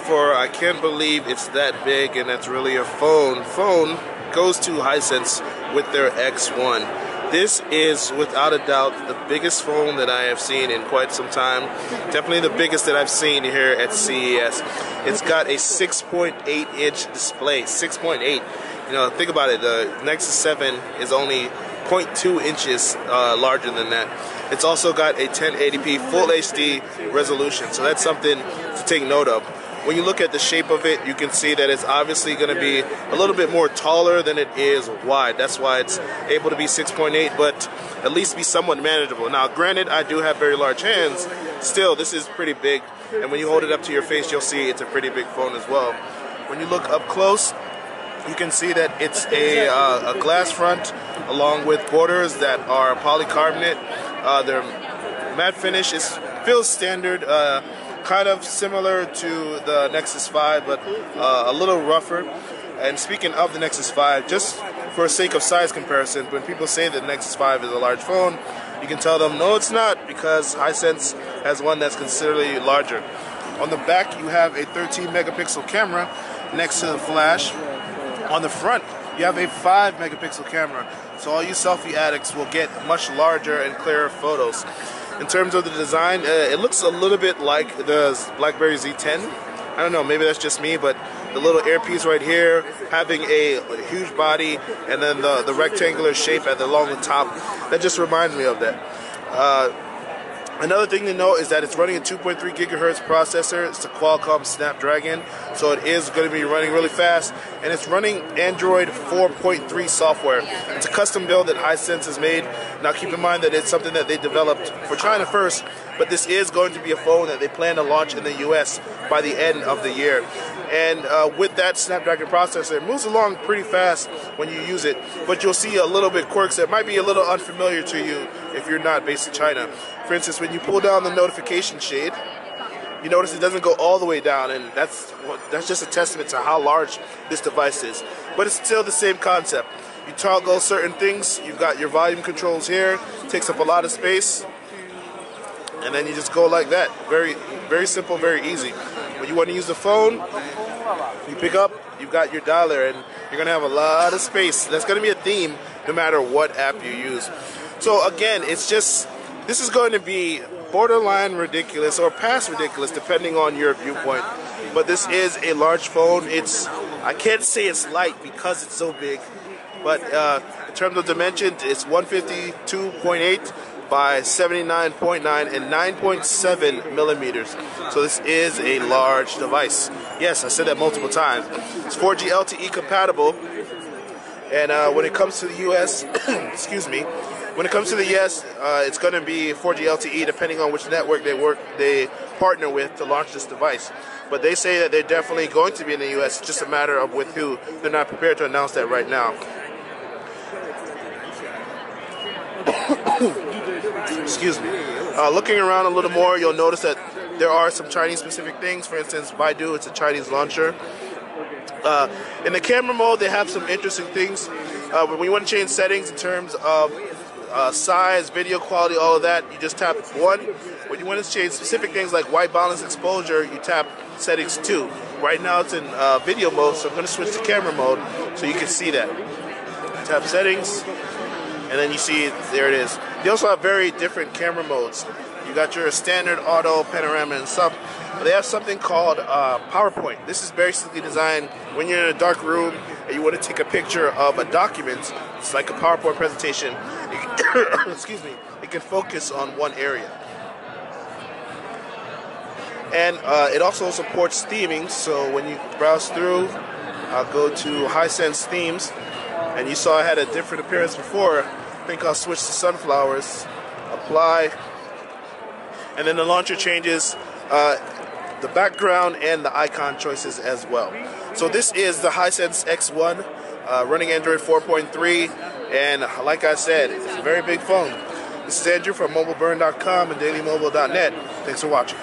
for I can't believe it's that big and that's really a phone. Phone goes to Hisense with their X1. This is without a doubt the biggest phone that I have seen in quite some time. Definitely the biggest that I've seen here at CES. It's got a 6.8-inch display. 6.8. You know, think about it. The Nexus 7 is only 0.2 inches larger than that. It's also got a 1080p Full HD resolution, so that's something to take note of. When you look at the shape of it, you can see that it's obviously going to be a little bit more taller than it is wide. That's why it's able to be 6.8, but at least be somewhat manageable. Now, granted, I do have very large hands. Still, this is pretty big, and when you hold it up to your face, you'll see it's a pretty big phone as well. When you look up close, you can see that it's a glass front along with borders that are polycarbonate. Their matte finish feels standard. Kind of similar to the Nexus 5, but a little rougher. And speaking of the Nexus 5, just for the sake of size comparison, when people say that Nexus 5 is a large phone, you can tell them, no, it's not, because Hisense has one that's considerably larger. On the back, you have a 13-megapixel camera next to the flash. On the front, you have a 5-megapixel camera, so all you selfie addicts will get much larger and clearer photos. In terms of the design, it looks a little bit like the BlackBerry Z10. I don't know, maybe that's just me, but the little earpiece right here, having a huge body, and then the rectangular shape along the top, that just reminds me of that. Another thing to note is that it's running a 2.3 gigahertz processor. It's a Qualcomm Snapdragon, so it is going to be running really fast, and it's running Android 4.3 software. It's a custom build that Hisense has made. Now keep in mind that it's something that they developed for China first, but this is going to be a phone that they plan to launch in the US by the end of the year. And with that Snapdragon processor, it moves along pretty fast when you use it, but you'll see a little bit quirks that might be a little unfamiliar to you if you're not based in China. For instance, when you pull down the notification shade, you notice it doesn't go all the way down, and that's just a testament to how large this device is. But it's still the same concept. You toggle certain things, you've got your volume controls here, takes up a lot of space, and then you just go like that. Very, very simple, very easy. When you want to use the phone, you pick up, you've got your dialer, and you're going to have a lot of space. That's going to be a theme no matter what app you use. So again, it's just, this is going to be borderline ridiculous or past ridiculous depending on your viewpoint. But this is a large phone. I can't say it's light because it's so big, but in terms of dimension, it's 152.8 by 79.9 and 9.7 millimeters. So this is a large device. Yes, I said that multiple times. It's 4G LTE compatible, and when it comes to the US, excuse me, when it comes to the US, it's going to be 4G LTE depending on which network they partner with to launch this device. But they say that they're definitely going to be in the US. It's just a matter of with who. They're not prepared to announce that right now. Excuse me. Looking around a little more, you'll notice that there are some Chinese-specific things. For instance, Baidu, it's a Chinese launcher. In the camera mode, they have some interesting things. When you want to change settings in terms of size, video quality, all of that, you just tap 1. When you want to change specific things like white balance exposure, you tap settings 2. Right now it's in video mode, so I'm going to switch to camera mode so you can see that. Tap settings, and then you see there it is. They also have very different camera modes. You got your standard auto, panorama, and stuff. But they have something called PowerPoint. This is basically designed when you're in a dark room and you want to take a picture of a document. It's like a PowerPoint presentation. Excuse me. It can focus on one area. And it also supports theming. So when you browse through, I'll go to Hisense themes, and you saw I had a different appearance before. I think I'll switch to sunflowers, apply, and then the launcher changes the background and the icon choices as well. So this is the Hisense X1 running Android 4.3, and like I said, it's a very big phone. This is Andrew from mobileburn.com and dailymobile.net. Thanks for watching.